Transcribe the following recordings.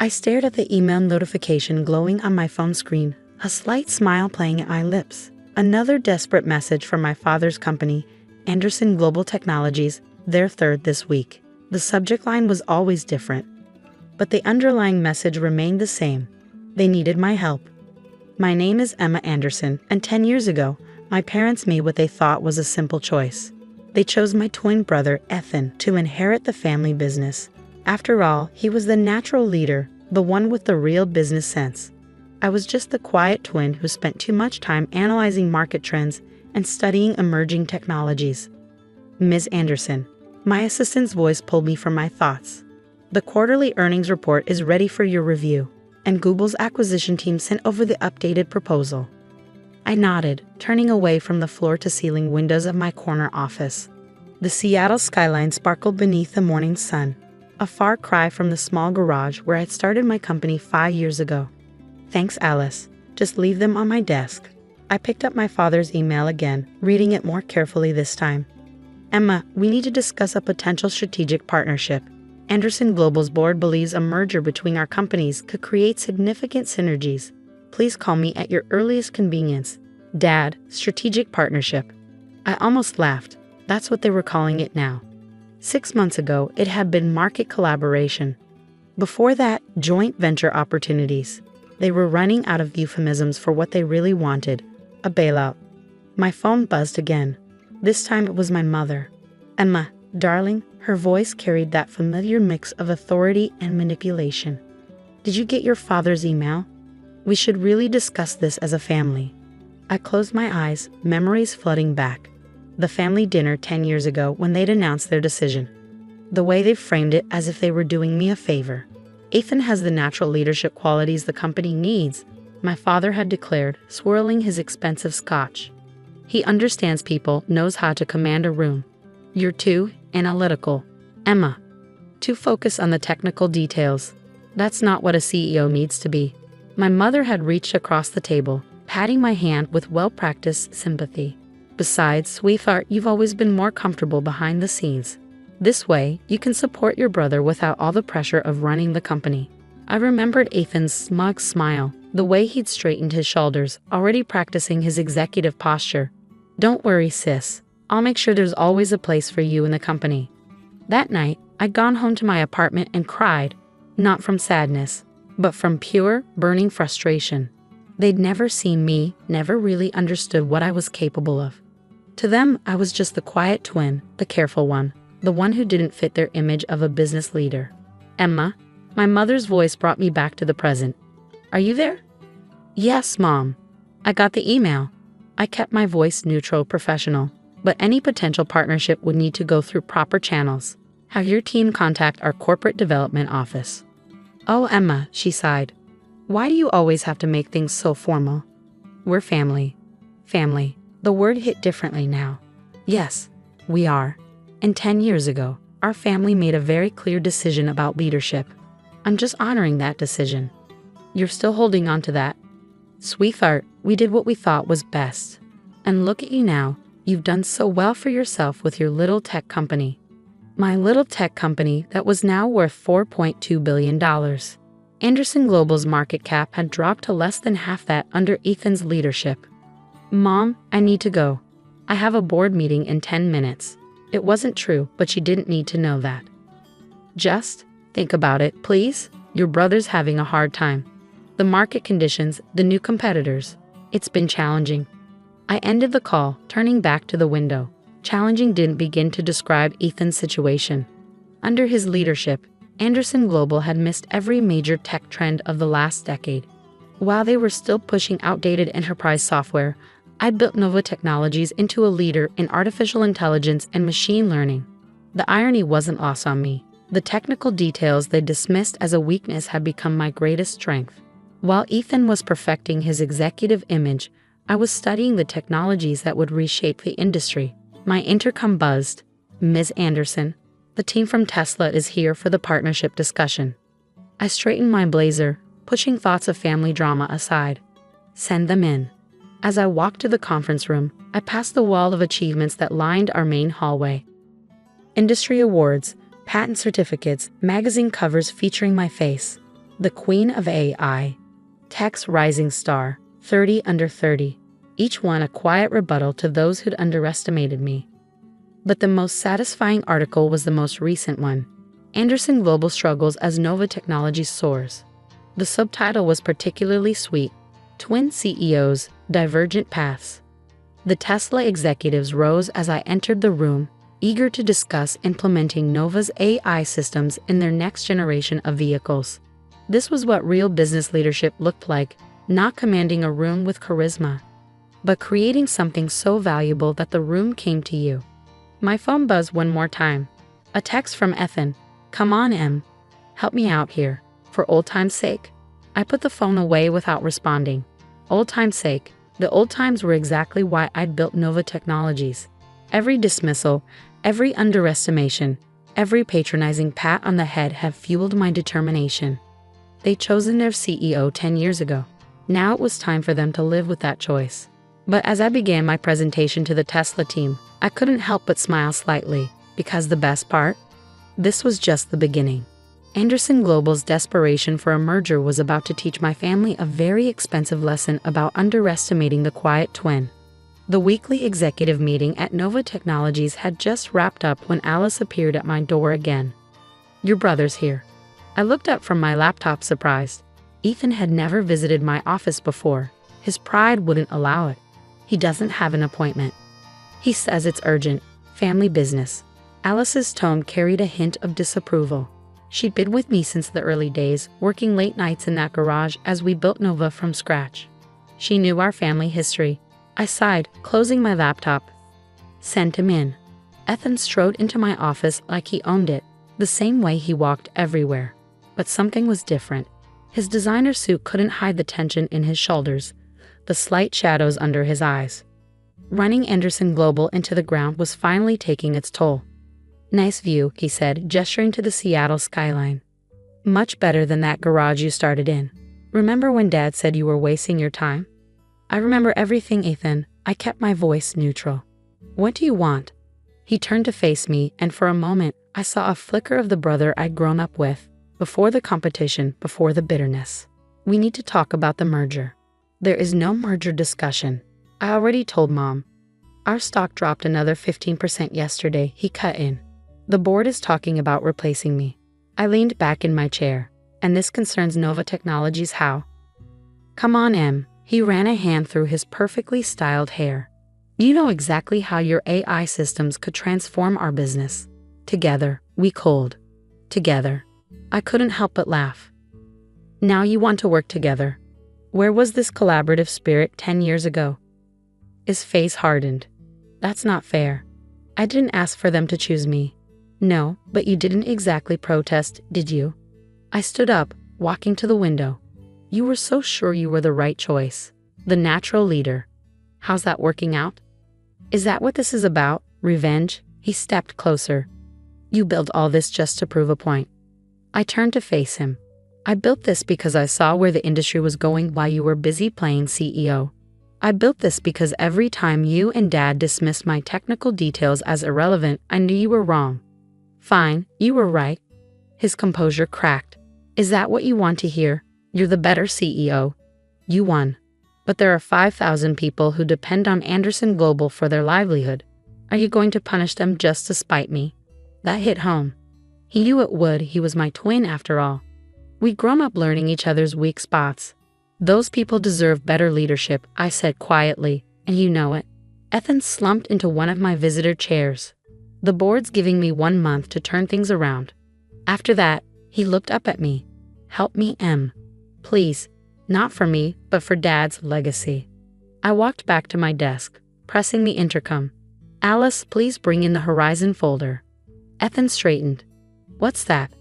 I stared at the email notification glowing on my phone screen, a slight smile playing at my lips. Another desperate message from my father's company, Anderson Global Technologies, their third this week. The subject line was always different, but the underlying message remained the same. They needed my help. My name is Emma Anderson, and 10 years ago, my parents made what they thought was a simple choice. They chose my twin brother, Ethan, to inherit the family business. After all, he was the natural leader, the one with the real business sense. I was just the quiet twin who spent too much time analyzing market trends and studying emerging technologies. Ms. Anderson. My assistant's voice pulled me from my thoughts. The quarterly earnings report is ready for your review, and Google's acquisition team sent over the updated proposal. I nodded, turning away from the floor-to-ceiling windows of my corner office. The Seattle skyline sparkled beneath the morning sun, a far cry from the small garage where I'd started my company 5 years ago. Thanks, Alice. Just leave them on my desk. I picked up my father's email again, reading it more carefully this time. Emma, we need to discuss a potential strategic partnership. Anderson Global's board believes a merger between our companies could create significant synergies. Please call me at your earliest convenience. Dad, strategic partnership. I almost laughed. That's what they were calling it now. 6 months ago, it had been market collaboration. Before that, joint venture opportunities. They were running out of euphemisms for what they really wanted, a bailout. My phone buzzed again. This time it was my mother. Emma, darling, her voice carried that familiar mix of authority and manipulation. Did you get your father's email? We should really discuss this as a family. I closed my eyes, memories flooding back. The family dinner 10 years ago when they'd announced their decision. The way they framed it as if they were doing me a favor. Ethan has the natural leadership qualities the company needs, my father had declared, swirling his expensive scotch. He understands people, knows how to command a room. You're too analytical, Emma. Too focused on the technical details. That's not what a CEO needs to be. My mother had reached across the table, patting my hand with well-practiced sympathy. Besides, sweetheart, you've always been more comfortable behind the scenes. This way, you can support your brother without all the pressure of running the company. I remembered Ethan's smug smile, the way he'd straightened his shoulders, already practicing his executive posture. Don't worry, sis. I'll make sure there's always a place for you in the company. That night, I'd gone home to my apartment and cried, not from sadness, but from pure, burning frustration. They'd never seen me, never really understood what I was capable of. To them, I was just the quiet twin, the careful one, the one who didn't fit their image of a business leader. Emma, my mother's voice brought me back to the present. Are you there? Yes, Mom. I got the email. I kept my voice neutral, professional, but any potential partnership would need to go through proper channels. Have your team contact our corporate development office. Oh, Emma, she sighed. Why do you always have to make things so formal? We're family. Family. The word hit differently now. Yes, we are. And 10 years ago, our family made a very clear decision about leadership. I'm just honoring that decision. You're still holding on to that. Sweetheart, we did what we thought was best. And look at you now. You've done so well for yourself with your little tech company. My little tech company that was now worth $4.2 billion. Anderson Global's market cap had dropped to less than half that under Ethan's leadership. Mom, I need to go. I have a board meeting in 10 minutes. It wasn't true, but she didn't need to know that. Just think about it, please. Your brother's having a hard time. The market conditions, the new competitors. It's been challenging. I ended the call, turning back to the window. Challenging didn't begin to describe Ethan's situation. Under his leadership, Anderson Global had missed every major tech trend of the last decade. While they were still pushing outdated enterprise software, I built Nova Technologies into a leader in artificial intelligence and machine learning. The irony wasn't lost on me. The technical details they dismissed as a weakness had become my greatest strength. While Ethan was perfecting his executive image, I was studying the technologies that would reshape the industry. My intercom buzzed. Ms. Anderson, the team from Tesla is here for the partnership discussion. I straightened my blazer, pushing thoughts of family drama aside. Send them in. As I walked to the conference room, I passed the wall of achievements that lined our main hallway. Industry awards, patent certificates, magazine covers featuring my face. The queen of AI. Tech's rising star. 30 under 30. Each one a quiet rebuttal to those who'd underestimated me. But the most satisfying article was the most recent one. Anderson Global struggles as Nova Technologies soars. The subtitle was particularly sweet. Twin CEOs, divergent paths. The Tesla executives rose as I entered the room, eager to discuss implementing Nova's AI systems in their next generation of vehicles. This was what real business leadership looked like, not commanding a room with charisma, but creating something so valuable that the room came to you. My phone buzzed one more time. A text from Ethan. Come on, Em. Help me out here, for old time's sake. I put the phone away without responding. Old time's sake. The old times were exactly why I'd built Nova Technologies. Every dismissal, every underestimation, every patronizing pat on the head had fueled my determination. They'd chosen their CEO 10 years ago. Now it was time for them to live with that choice. But as I began my presentation to the Tesla team, I couldn't help but smile slightly, because the best part? This was just the beginning. Anderson Global's desperation for a merger was about to teach my family a very expensive lesson about underestimating the quiet twin. The weekly executive meeting at Nova Technologies had just wrapped up when Alice appeared at my door again. Your brother's here. I looked up from my laptop surprised. Ethan had never visited my office before. His pride wouldn't allow it. He doesn't have an appointment. He says it's urgent, family business. Alice's tone carried a hint of disapproval. She'd been with me since the early days, working late nights in that garage as we built Nova from scratch. She knew our family history. I sighed, closing my laptop. Send him in. Ethan strode into my office like he owned it, the same way he walked everywhere. But something was different. His designer suit couldn't hide the tension in his shoulders, the slight shadows under his eyes. Running Anderson Global into the ground was finally taking its toll. Nice view, he said, gesturing to the Seattle skyline. Much better than that garage you started in. Remember when Dad said you were wasting your time? I remember everything, Ethan. I kept my voice neutral. What do you want? He turned to face me, and for a moment, I saw a flicker of the brother I'd grown up with. Before the competition, before the bitterness. We need to talk about the merger. There is no merger discussion. I already told Mom. Our stock dropped another 15% yesterday, he cut in. The board is talking about replacing me. I leaned back in my chair. And this concerns Nova Technologies how? Come on, Em. He ran a hand through his perfectly styled hair. You know exactly how your AI systems could transform our business. Together, we could. Together. I couldn't help but laugh. Now you want to work together. Where was this collaborative spirit 10 years ago? His face hardened. That's not fair. I didn't ask for them to choose me. No, but you didn't exactly protest, did you? I stood up, walking to the window. You were so sure you were the right choice. The natural leader. How's that working out? Is that what this is about? Revenge? He stepped closer. You built all this just to prove a point. I turned to face him. I built this because I saw where the industry was going while you were busy playing CEO. I built this because every time you and Dad dismissed my technical details as irrelevant, I knew you were wrong. Fine, you were right. His composure cracked. Is that what you want to hear? You're the better CEO. You won. But there are 5,000 people who depend on Anderson Global for their livelihood. Are you going to punish them just to spite me? That hit home. He knew it would. He was my twin after all. We'd grown up learning each other's weak spots. Those people deserve better leadership, I said quietly, and you know it. Ethan slumped into one of my visitor chairs. The board's giving me 1 month to turn things around. After that, he looked up at me. Help me, Em. Please, not for me, but for Dad's legacy. I walked back to my desk, pressing the intercom. Alice, please bring in the Horizon folder. Ethan straightened. What's that?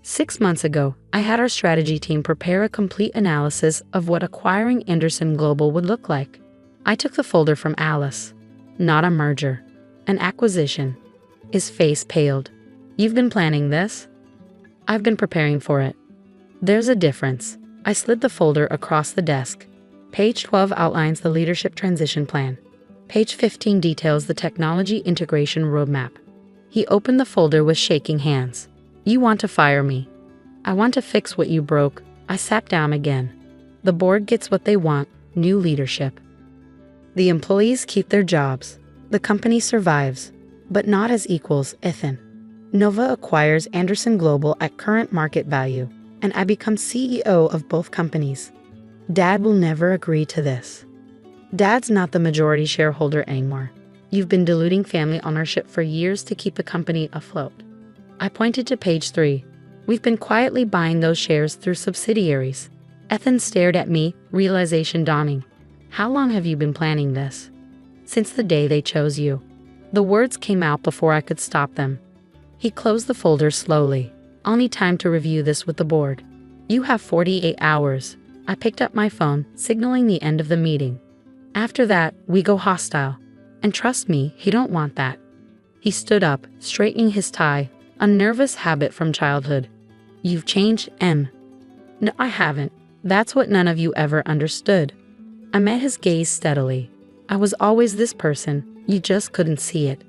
6 months ago, I had our strategy team prepare a complete analysis of what acquiring Anderson Global would look like. I took the folder from Alice. Not a merger. An acquisition. His face paled. You've been planning this? I've been preparing for it. There's a difference. I slid the folder across the desk. Page 12 outlines the leadership transition plan. Page 15 details the technology integration roadmap. He opened the folder with shaking hands. You want to fire me? I want to fix what you broke. I sat down again. The board gets what they want, new leadership. The employees keep their jobs. The company survives, but not as equals, Ethan. Nova acquires Anderson Global at current market value, and I become CEO of both companies. Dad will never agree to this. Dad's not the majority shareholder anymore. You've been diluting family ownership for years to keep the company afloat. I pointed to page 3. We've been quietly buying those shares through subsidiaries. Ethan stared at me, realization dawning. How long have you been planning this? Since the day they chose you. The words came out before I could stop them. He closed the folder slowly. I'll need time to review this with the board. You have 48 hours. I picked up my phone, signaling the end of the meeting. After that, we go hostile. And trust me, he don't want that. He stood up, straightening his tie, a nervous habit from childhood. You've changed, Em. No, I haven't. That's what none of you ever understood. I met his gaze steadily. I was always this person, you just couldn't see it.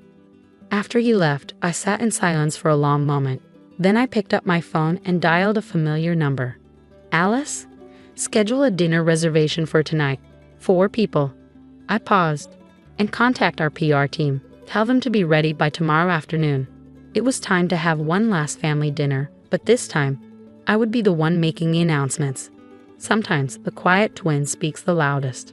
After he left, I sat in silence for a long moment. Then I picked up my phone and dialed a familiar number. Alice? Schedule a dinner reservation for tonight. 4 people. I paused. And contact our PR team. Tell them to be ready by tomorrow afternoon. It was time to have one last family dinner, but this time, I would be the one making the announcements. Sometimes the quiet twin speaks the loudest.